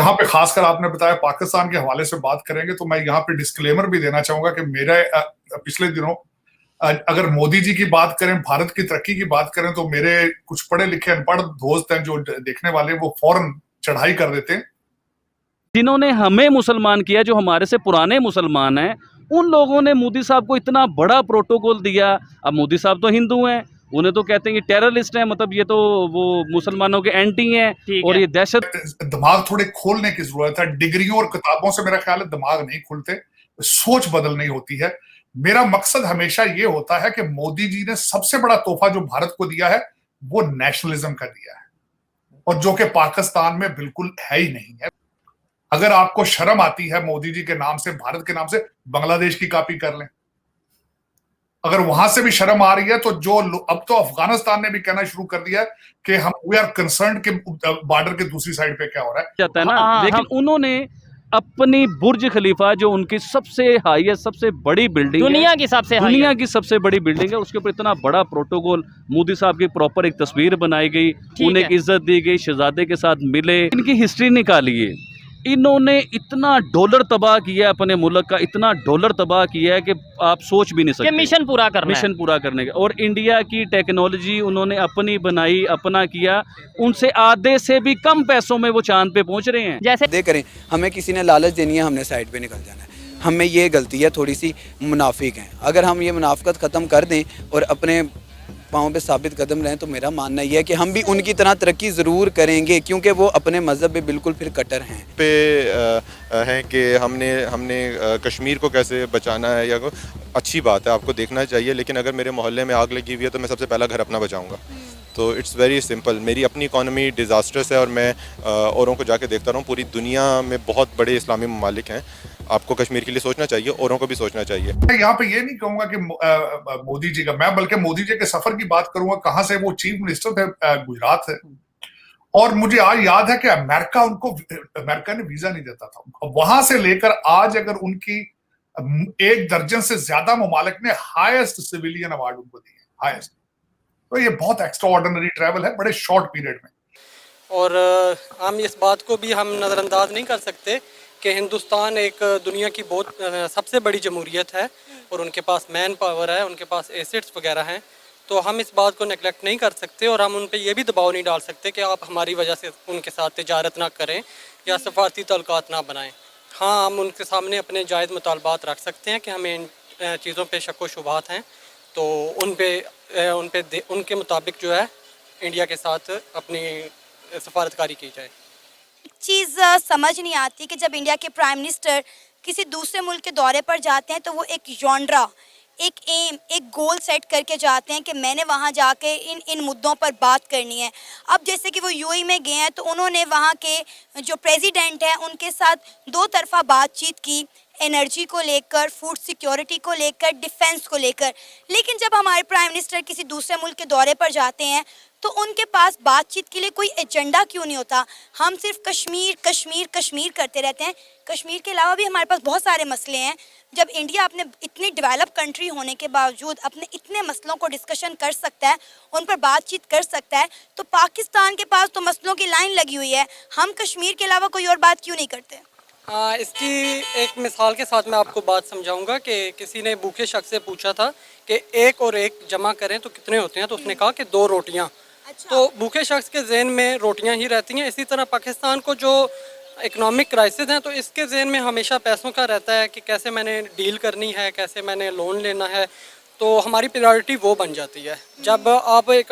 यहाँ पे खासकर आपने बताया पाकिस्तान के हवाले से बात करेंगे, तो मैं यहाँ पे डिस्क्लेमर भी देना चाहूंगा कि मेरे पिछले दिनों अगर मोदी जी की बात करें, भारत की तरक्की की बात करें, तो मेरे कुछ पढ़े लिखे अनपढ़ दोस्त हैं जो देखने वाले, वो फौरन चढ़ाई कर देते हैं। जिन्होंने हमें मुसलमान किया, जो हमारे से पुराने मुसलमान हैं, उन लोगों ने मोदी साहब को इतना बड़ा प्रोटोकॉल दिया। अब मोदी साहब तो हिंदू हैं, उन्हें तो कहते हैं कि टेररिस्ट हैं, मतलब ये तो वो मुसलमानों के एंटी हैं और ये दहशत। दिमाग थोड़े खोलने की जरूरत है। डिग्रियों और किताबों से मेरा ख्याल है दिमाग नहीं खुलते, सोच बदलनी होती है। मेरा मकसद हमेशा ये होता है कि मोदी जी ने सबसे बड़ा तोहफा जो भारत को दिया है वो नेशनलिज्म का दिया है, और जो कि पाकिस्तान में बिल्कुल है ही नहीं है। अगर आपको शर्म आती है मोदी जी के नाम से, भारत के नाम से, बांग्लादेश की कॉपी कर लें। अगर वहां से भी शर्म आ रही है तो जो अब तो अफगानिस्तान ने भी कहना शुरू कर दिया है कि हम वी आर कंसर्न के बॉर्डर के दूसरी साइड पे क्या हो रहा है जाता है ना। लेकिन उन्होंने अपनी बुर्ज खलीफा, जो उनकी सबसे हाईएस्ट, सबसे बड़ी बिल्डिंग, दुनिया की सबसे बड़ी बिल्डिंग है, उसके ऊपर इतना बड़ा प्रोटोकॉल, मोदी साहब की प्रॉपर एक तस्वीर बनाई गई, उन्हें एक इज्जत दी गई, शहजादे के साथ मिले, इनकी हिस्ट्री निकालिए। इन्होंने इतना डॉलर तबाह किया अपने मुल्क का, इतना डॉलर तबाह किया है कि आप सोच भी नहीं सकते। मिशन पूरा करने का। और इंडिया की टेक्नोलॉजी उन्होंने अपनी बनाई, अपना किया, उनसे आधे से भी कम पैसों में वो चांद पे पहुंच रहे हैं। जैसे दे करें, हमें किसी ने लालच देनी है, हमने साइड पे निकल जाना है। हमें ये गलती है, थोड़ी सी मुनाफिक हैं। अगर हम ये मुनाफिकत ख़त्म कर दें और अपने पाँव पे साबित कदम रहें, तो मेरा मानना ये है कि हम भी उनकी तरह तरक्की ज़रूर करेंगे, क्योंकि वो अपने मज़हब में बिल्कुल फिर कट्टर हैं। पे हैं कि हमने कश्मीर को कैसे बचाना है, या अच्छी बात है, आपको देखना चाहिए। लेकिन अगर मेरे मोहल्ले में आग लगी हुई है तो मैं सबसे पहला घर अपना बचाऊंगा। तो इट्स वेरी सिंपल। मेरी अपनी इकॉनमी डिज़ास्टर्स है और मैं औरों को जाके देखता रहूँ। पूरी दुनिया में बहुत बड़े इस्लामी ममालिक हैं। आपको कश्मीर के लिए सोचना चाहिए, औरों को भी सोचना चाहिए। मैं यहाँ पे ये नहीं कहूंगा कि मोदी जी का, मैं बल्कि मोदी जी के सफर की बात करूंगा। कहाँ से वो चीफ मिनिस्टर थे, गुजरात से, और मुझे आज याद है कि अमेरिका ने वीजा नहीं देता था। वहां से लेकर आज अगर उनकी 1 दर्जन से ज्यादा ममालिक ने हाईएस्ट सिविलियन अवार्ड उनको दिए, हाईएस्ट। तो ये बहुत एक्स्ट्राऑर्डिनरी ट्रैवल है बड़े शॉर्ट पीरियड में। और हम इस बात को भी हम नज़रअंदाज नहीं कर सकते कि हिंदुस्तान एक दुनिया की बहुत सबसे बड़ी जमहूरियत है और उनके पास मैन पावर है, उनके पास एसेट्स वगैरह हैं। तो हम इस बात को नेगलेक्ट नहीं कर सकते और हम उन पे ये भी दबाव नहीं डाल सकते कि आप हमारी वजह से उनके साथ तिजारत ना करें या सफारती तल्लुकात ना बनाएं। हाँ, हम उनके सामने अपने जायज़ मुतालबात रख सकते हैं कि हमें इन चीज़ों पे शक व शुबहात हैं, तो उनके मुताबिक जो है इंडिया के साथ अपनी सफारतकारी की जाए। चीज़ समझ नहीं आती कि जब इंडिया के प्राइम मिनिस्टर किसी दूसरे मुल्क के दौरे पर जाते हैं तो वो एक जॉनरा, एक एम, एक गोल सेट करके जाते हैं कि मैंने वहाँ जाके इन मुद्दों पर बात करनी है। अब जैसे कि वो यूएई में गए हैं तो उन्होंने वहाँ के जो प्रेसिडेंट हैं उनके साथ 2 तरफ़ा बातचीत की, एनर्जी को लेकर, फूड सिक्योरिटी को लेकर, डिफेंस को लेकर। लेकिन जब हमारे प्राइम मिनिस्टर किसी दूसरे मुल्क के दौरे पर जाते हैं तो उनके पास बातचीत के लिए कोई एजेंडा क्यों नहीं होता? हम सिर्फ कश्मीर कश्मीर कश्मीर करते रहते हैं। कश्मीर के अलावा भी हमारे पास बहुत सारे मसले हैं। जब इंडिया अपने इतनी डेवलप कंट्री होने के बावजूद अपने इतने मसलों को डिस्कशन कर सकता है, उन पर बातचीत कर सकता है, तो पाकिस्तान के पास तो मसलों की लाइन लगी हुई है। हम कश्मीर के अलावा कोई और बात क्यों नहीं करते? हाँ, इसकी एक मिसाल के साथ मैं आपको बात समझाऊंगा कि किसी ने भूखे शख्स से पूछा था कि 1 और 1 जमा करें तो कितने होते हैं, तो उसने कहा कि 2 रोटियां। अच्छा। तो भूखे शख्स के जहन में रोटियां ही रहती हैं। इसी तरह पाकिस्तान को जो इकोनॉमिक क्राइसिस है तो इसके जहन में हमेशा पैसों का रहता है कि कैसे मैंने डील करनी है, कैसे मैंने लोन लेना है। तो हमारी प्रायोरिटी वो बन जाती है। जब आप एक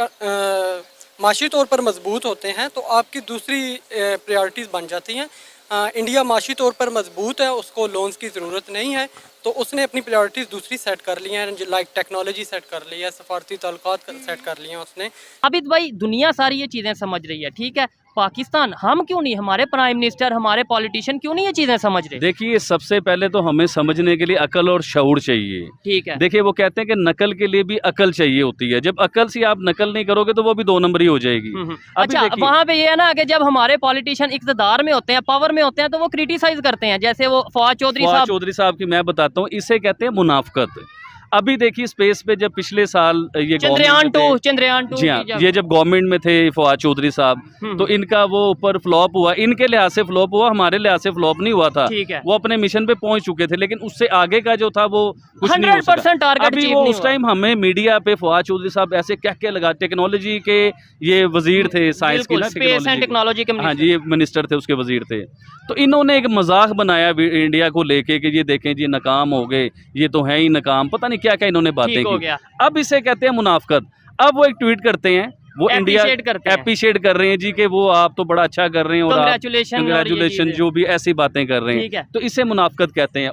माशी तौर पर मजबूत होते हैं तो आपकी दूसरी प्रायोरिटीज़ बन जाती हैं। इंडिया माशी तौर पर मजबूत है, उसको लोन्स की ज़रूरत नहीं है, तो उसने अपनी प्रायोरिटीज़ दूसरी सेट कर ली हैं, लाइक टेक्नोलॉजी सेट कर ली है, सफारती ताल्लुकात सेट कर लिए हैं उसने। अबिद भाई, दुनिया सारी ये चीज़ें समझ रही है, ठीक है, पाकिस्तान हम क्यों नहीं, हमारे प्राइम मिनिस्टर, हमारे पॉलिटिशियन क्यों नहीं ये चीज़ें समझ रहे? देखिए, सबसे पहले तो हमें समझने के लिए अकल और शऊर चाहिए, ठीक है। देखिए, वो कहते हैं कि नकल के लिए भी अकल चाहिए होती है। जब अकल से आप नकल नहीं करोगे तो वो भी 2 नंबरी हो जाएगी। अच्छा, वहाँ पे ये है ना कि जब हमारे पॉलिटिशियन इक़्तिदार में होते हैं, पावर में होते हैं, तो वो क्रिटिसाइज करते हैं। जैसे वो फवाद चौधरी साहब की मैं बताता हूँ, इसे कहते हैं मुनाफकत। अभी देखिए स्पेस पे जब पिछले साल ये चंद्रयान government में थे- चंद्रयान टू जी हाँ, ये जब गवर्नमेंट में थे फवाद चौधरी साहब, तो इनका वो ऊपर फ्लॉप हुआ, इनके लिहाज से फ्लॉप हुआ, हमारे लिहाज से फ्लॉप नहीं हुआ था। ठीक है। वो अपने मिशन पे पहुंच चुके थे, लेकिन उससे आगे का जो था वो कुछ नहीं हो 100% सका। टारगेट अभी अचीव वो नहीं उस हुआ। टाइम हमें मीडिया पे फवाद चौधरी साहब ऐसे क्या लगा, टेक्नोलॉजी के ये वजीर थे, साइंस की बिल्कुल, ना स्पेस एंड टेक्नोलॉजी के हाँ मिनिस्टर। जी, ये मिनिस्टर थे, उसके वजीर थे। तो इन्होंने एक मजाक बनाया इंडिया को लेके कि ये देखें जी नाकाम हो गए, ये तो है ही नाकाम, पता नहीं क्या क्या इन्होंने बातें ठीक हो की। गया। अब इसे कहते हैं मुनाफकत। अब वो एक ट्वीट करते हैं, वो इंडिया Appreciate करते हैं। एप्रिशिएट कर रहे हैं जी कि वो आप तो बड़ा अच्छा कर रहे हैं और आप Congratulation और ये कंग्रेचुलेशन, चीज़ें। जो भी ऐसी बातें कर रहे ठीक है। हैं, तो इसे मुनाफकत कहते हैं।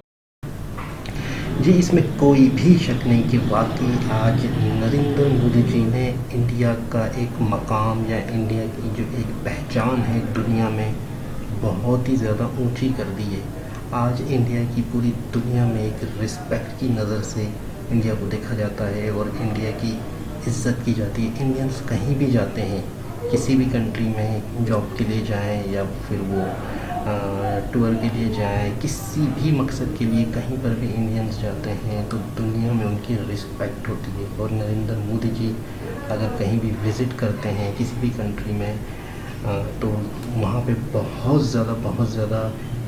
जी, इसमें कोई भी शक नहीं कि वाकई आज नरेंद्र मोदी जी ने इंडिया का एक मकाम या इंडिया की जो एक पहचान है दुनिया में बहुत ही ज़्यादा ऊंची कर दी है। आज इंडिया की पूरी दुनिया में एक रिस्पेक्ट की नज़र से इंडिया को देखा जाता है और इंडिया की इज़्ज़त की जाती है। इंडियंस कहीं भी जाते हैं, किसी भी कंट्री में जॉब के लिए जाएं या फिर वो टूर के लिए जाएं, किसी भी मकसद के लिए कहीं पर भी इंडियंस जाते हैं तो दुनिया में उनकी रिस्पेक्ट होती है। और नरेंद्र मोदी जी अगर कहीं भी विज़िट करते हैं किसी भी कंट्री में तो वहाँ पे बहुत ज़्यादा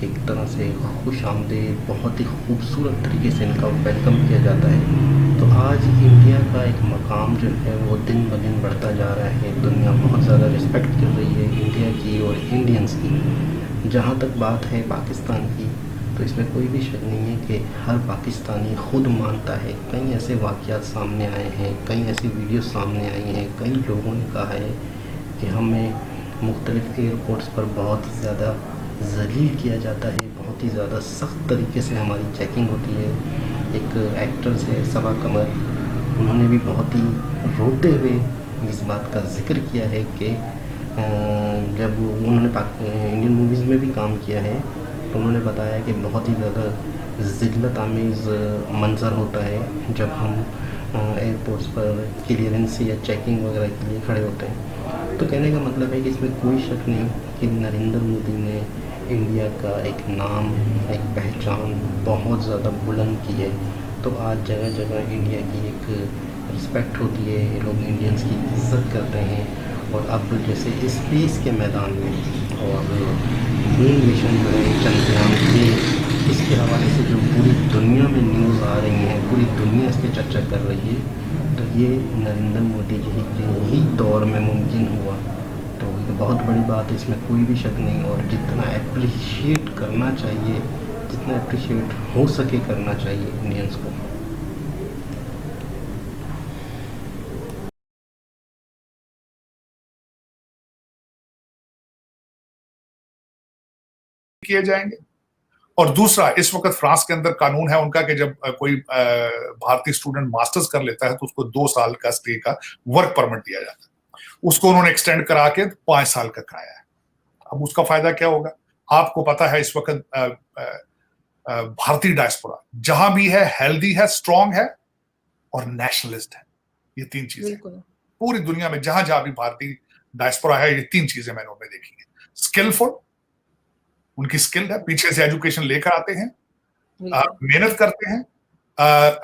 एक तरह से खुश आमदेद, बहुत ही खूबसूरत तरीके से इनका वेलकम किया जाता है। तो आज इंडिया का एक मकाम जो है वो दिन ब दिन बढ़ता जा रहा है। दुनिया बहुत ज़्यादा रिस्पेक्ट कर रही है इंडिया की और इंडियंस की। जहाँ तक बात है पाकिस्तान की, तो इसमें कोई भी शक नहीं है कि हर पाकिस्तानी खुद मानता है। कई ऐसे वाक़यात सामने आए हैं, कई ऐसी वीडियो सामने आई हैं, कई लोगों ने कहा है कि हमें मुख्तलिफ़ एयरपोर्ट्स पर बहुत ही ज़्यादा ज़लील किया जाता है, बहुत ही ज़्यादा सख्त तरीके से हमारी चेकिंग होती है। एक एक्ट्रेस है सबा कमर, उन्होंने भी बहुत ही रोते हुए इस बात का जिक्र किया है कि जब उन्होंने इंडियन मूवीज़ में भी काम किया है तो उन्होंने बताया कि बहुत ही ज़्यादा ज़िल्लत आमेज़ मंज़र होता है जब हम एयरपोर्ट्स पर क्लियरेंस या चेकिंग वगैरह के लिए खड़े होते हैं। तो कहने का मतलब है कि इसमें कोई शक नहीं कि नरेंद्र मोदी ने इंडिया का एक नाम, एक पहचान बहुत ज़्यादा बुलंद की है। तो आज जगह जगह इंडिया की एक रिस्पेक्ट होती है, लोग इंडियंस की इज़्ज़त करते हैं। और अब जैसे स्पेस के मैदान में और मून मिशन जो है चंद्रयान 3, इसके हवाले से जो पूरी दुनिया में न्यूज़ आ रही हैं, पूरी दुनिया इस पर चर्चा कर रही है, तो ये नरेंद्र मोदी जी के ही दौर में मुमकिन हुआ। तो ये बहुत बड़ी बात है, इसमें कोई भी शक नहीं। और जितना अप्रिशिएट करना चाहिए, जितना अप्रिशिएट हो सके करना चाहिए इंडियंस को। किए जाएंगे। और दूसरा, इस वक्त फ्रांस के अंदर कानून है उनका कि जब कोई भारतीय स्टूडेंट मास्टर्स कर लेता है तो उसको 2 साल का स्टे का वर्क परमिट दिया जाता है। उसको उन्होंने एक्सटेंड करा के 5 साल का कराया है। अब उसका फायदा क्या होगा? आपको पता है इस वक्त भारतीय डायस्पोरा जहां भी है हेल्दी है, स्ट्रांग है और नेशनलिस्ट है। ये 3 चीजें पूरी दुनिया में जहां जहां भी भारतीय डायस्पोरा है, ये 3 चीजें मैंने उनमें देखी है। स्किलफुल, उनकी स्किल है, पीछे से एजुकेशन लेकर आते हैं, मेहनत करते हैं,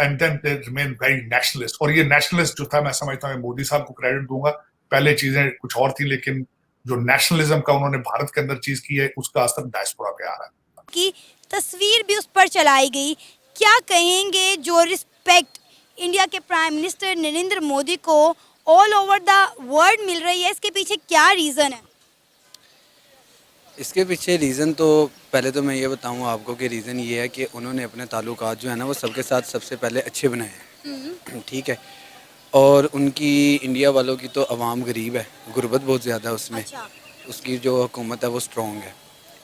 and then they remain very nationalist. और ये नेशनलिस्ट जो था, मैं समझता हूँ मोदी साहब को क्रेडिट दूंगा। पहले चीजें कुछ और थी, लेकिन जो नेशनलिज्म का उन्होंने भारत के अंदर चीज की है, उसका असर डायस्पोरा पे आ रहा है। की तस्वीर भी उस पर चलाई गई। क्या कहेंगे जो रिस्पेक्ट इंडिया के प्राइम मिनिस्टर नरेंद्र मोदी को ऑल ओवर द वर्ल्ड मिल रही है, इसके पीछे क्या रीजन है? इसके पीछे रीज़न तो पहले तो मैं ये बताऊँ आपको कि रीज़न ये है कि उन्होंने अपने ताल्लुकात जो है ना वो सबके साथ सबसे पहले अच्छे बनाए हैं। ठीक है। और उनकी इंडिया वालों की तो अवाम गरीब है, गुर्बत बहुत ज़्यादा है उसमें। अच्छा। उसकी जो हुकूमत है वो स्ट्रॉन्ग है।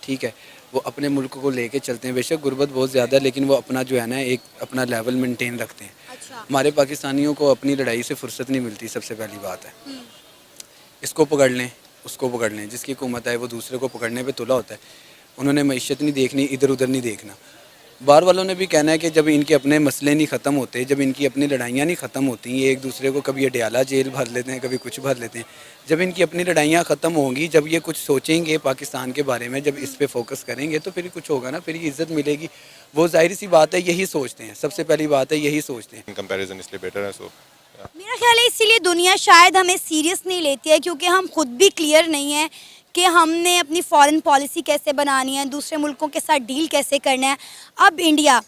ठीक है। वो अपने मुल्क को लेके चलते हैं, बेशक गुर्बत बहुत ज़्यादा है लेकिन वो अपना जो है ना एक अपना लेवल मेंटेन रखते हैं। अच्छा। हमारे पाकिस्तानियों को अपनी लड़ाई से फुर्सत नहीं मिलती, सबसे पहली बात है। इसको पकड़ लें, उसको पकड़ लें, जिसकी हुकूमत है वो दूसरे को पकड़ने पे तुला होता है। उन्होंने मईशत नहीं देखनी, इधर उधर नहीं देखना। बाहर वालों ने भी कहना है कि जब इनके अपने मसले नहीं ख़त्म होते, जब इनकी अपनी लड़ाइयाँ नहीं ख़त्म होती, ये एक दूसरे को कभी अडयाला जेल भर लेते हैं, कभी कुछ भर लेते हैं, जब इनकी अपनी लड़ाइयाँ ख़त्म होंगी, जब ये कुछ सोचेंगे पाकिस्तान के बारे में, जब इस पे फोकस करेंगे तो फिर कुछ होगा ना, फिर ये इज़्ज़त मिलेगी। वो ज़ाहिर सी बात है यही सोचते हैं, सबसे पहली बात है यही सोचते हैं। इन कंपैरिजन इसलिए बेटर है। सो मेरा ख्याल है इसीलिए दुनिया शायद हमें सीरियस नहीं लेती है, क्योंकि हम खुद भी क्लियर नहीं है कि हमने अपनी फॉरेन पॉलिसी कैसे बनानी है, दूसरे मुल्कों के साथ डील कैसे करना है। अब इंडिया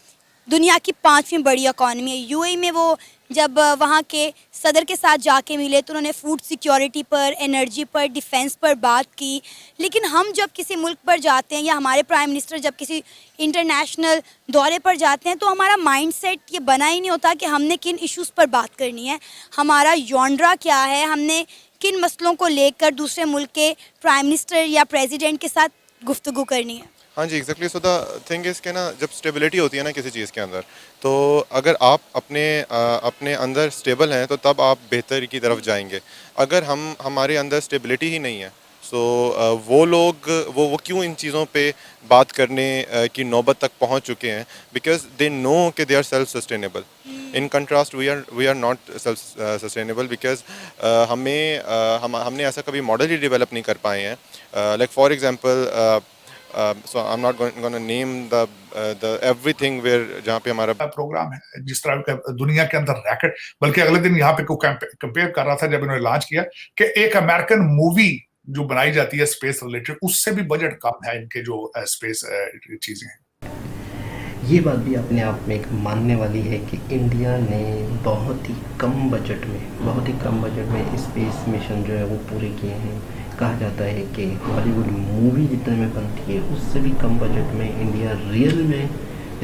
दुनिया की 5वीं बड़ी इकॉनमी है। यूएई में वो जब वहाँ के सदर के साथ जाके मिले तो उन्होंने फूड सिक्योरिटी पर, एनर्जी पर, डिफेंस पर बात की। लेकिन हम जब किसी मुल्क पर जाते हैं या हमारे प्राइम मिनिस्टर जब किसी इंटरनेशनल दौरे पर जाते हैं तो हमारा माइंडसेट ये बना ही नहीं होता कि हमने किन इश्यूज़ पर बात करनी है, हमारा जॉनरा क्या है, हमने किन मसलों को लेकर दूसरे मुल्क के प्राइम मिनिस्टर या प्रेसिडेंट के साथ गुफ्तगू करनी है। हाँ जी, exactly. So the thing is के ना, जब स्टेबिलिटी होती है ना किसी चीज़ के अंदर, तो अगर आप अपने अंदर स्टेबल हैं तो तब आप बेहतर की तरफ जाएंगे। अगर हमारे अंदर स्टेबिलिटी ही नहीं है, सो वो लोग वो क्यों इन चीज़ों पे बात करने की नौबत तक पहुंच चुके हैं, बिकॉज दे नो कि they are self sustainable. In contrast we are not self sustainable, because हमने ऐसा कभी मॉडल ही डेवलप नहीं कर पाए हैं। Like for example, so I'm not going to name the everything where जहाँ पे हमारा प्रोग्राम है, जिस तरह का दुनिया के अंदर रैकेट, बल्कि अगले दिन यहाँ पे को कंपेयर कर रहा था जब इन्होंने लॉन्च किया कि एक अमेरिकन मूवी जो बनाई जाती है स्पेस रिलेटेड, उससे भी बजट कम है इनके जो स्पेस चीजें हैं। ये बात भी अपने आप में एक मानने वाली है कि इंडिया ने बहुत ही कम बजट में स्पेस मिशन जो है वो पूरे किए हैं। कहा जाता है कि हॉलीवुड मूवी जितने में बनती है उससे भी कम बजट में इंडिया रियल में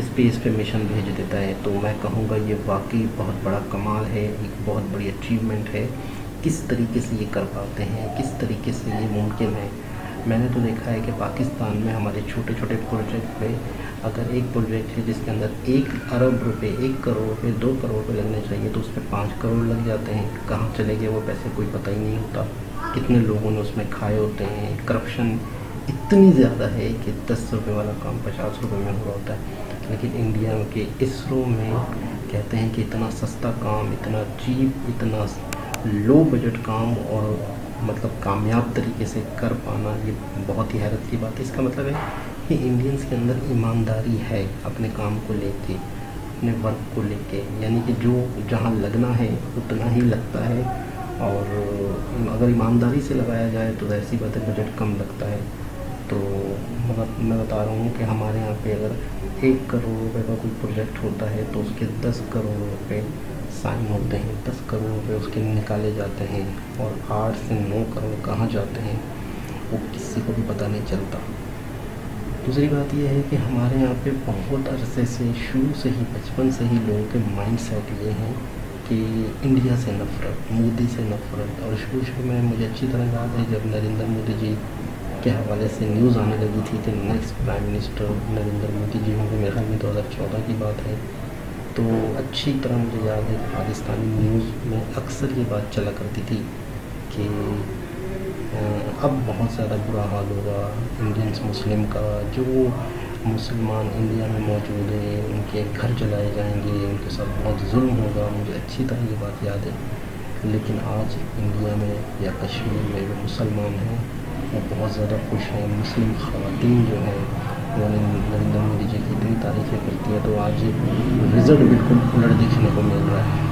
स्पेस पे मिशन भेज देता है। तो मैं कहूँगा ये वाकई बहुत बड़ा कमाल है, एक बहुत बड़ी अचीवमेंट है। किस तरीके से ये कर पाते हैं, किस तरीके से ये मुमकिन है। मैंने तो देखा है कि पाकिस्तान में हमारे छोटे छोटे प्रोजेक्ट में अगर एक प्रोजेक्ट है जिसके अंदर 1 अरब रुपए, 1 करोड़ रुपए, 2 करोड़ रुपए लगने चाहिए तो उस पर 5 करोड़ लग जाते हैं। कहाँ चले गए वो पैसे कोई पता ही नहीं होता। कितने लोगों ने उसमें खाए होते हैं। करप्शन इतनी ज़्यादा है कि 10 रुपये वाला काम 50 रुपये में हो रहा होता है। लेकिन इंडिया के इसरो में कहते हैं कि इतना सस्ता काम, इतना चीप, इतना लो बजट काम और मतलब कामयाब तरीके से कर पाना, ये बहुत ही हैरत की बात है। इसका मतलब है कि इंडियंस के अंदर ईमानदारी है अपने काम को लेके, अपने वर्क को लेके, यानी कि जो जहाँ लगना है उतना ही लगता है। और अगर ईमानदारी से लगाया जाए तो ऐसी बात है बजट कम लगता है। तो मैं बता रहा हूँ कि हमारे यहाँ पे अगर 1 करोड़ रुपए का कोई प्रोजेक्ट होता है तो उसके 10 करोड़ रुपए साइन होते हैं, 10 करोड़ रुपए उसके निकाले जाते हैं और 8 से 9 करोड़ कहाँ जाते हैं वो किसी को भी पता नहीं चलता। दूसरी बात यह है कि हमारे यहाँ पे बहुत अरसे से, शुरू से ही, बचपन से ही लोगों के माइंड सेट ये हैं कि इंडिया से नफ़रत, मोदी से नफ़रत। और शुरू में मुझे अच्छी तरह याद है जब नरेंद्र मोदी जी के हवाले से न्यूज़ आने लगी थी कि next prime minister Narendra Modi ji होंगे, मेरे ख्याल में 2014 की बात है। तो अच्छी तरह मुझे याद है पाकिस्तानी न्यूज़ में अक्सर ये बात चला करती थी कि अब बहुत ज़्यादा बुरा हाल होगा इंडियंस मुस्लिम का, जो मुसलमान इंडिया में मौजूद हैं उनके घर जलाए जाएंगे, उनके साथ बहुत जुल्म होगा। मुझे अच्छी तरह ये बात याद है। लेकिन आज इंडिया में या कश्मीर में जो मुसलमान हैं वो बहुत ज़्यादा खुश हैं। मुस्लिम ख़वातीन जो हैं उन्होंने नरेंद्र मोदी जी की इतनी तारीफ़ें करती है, तो आज रिज़ल्ट बिल्कुल उलट देखने को मिल रहा है।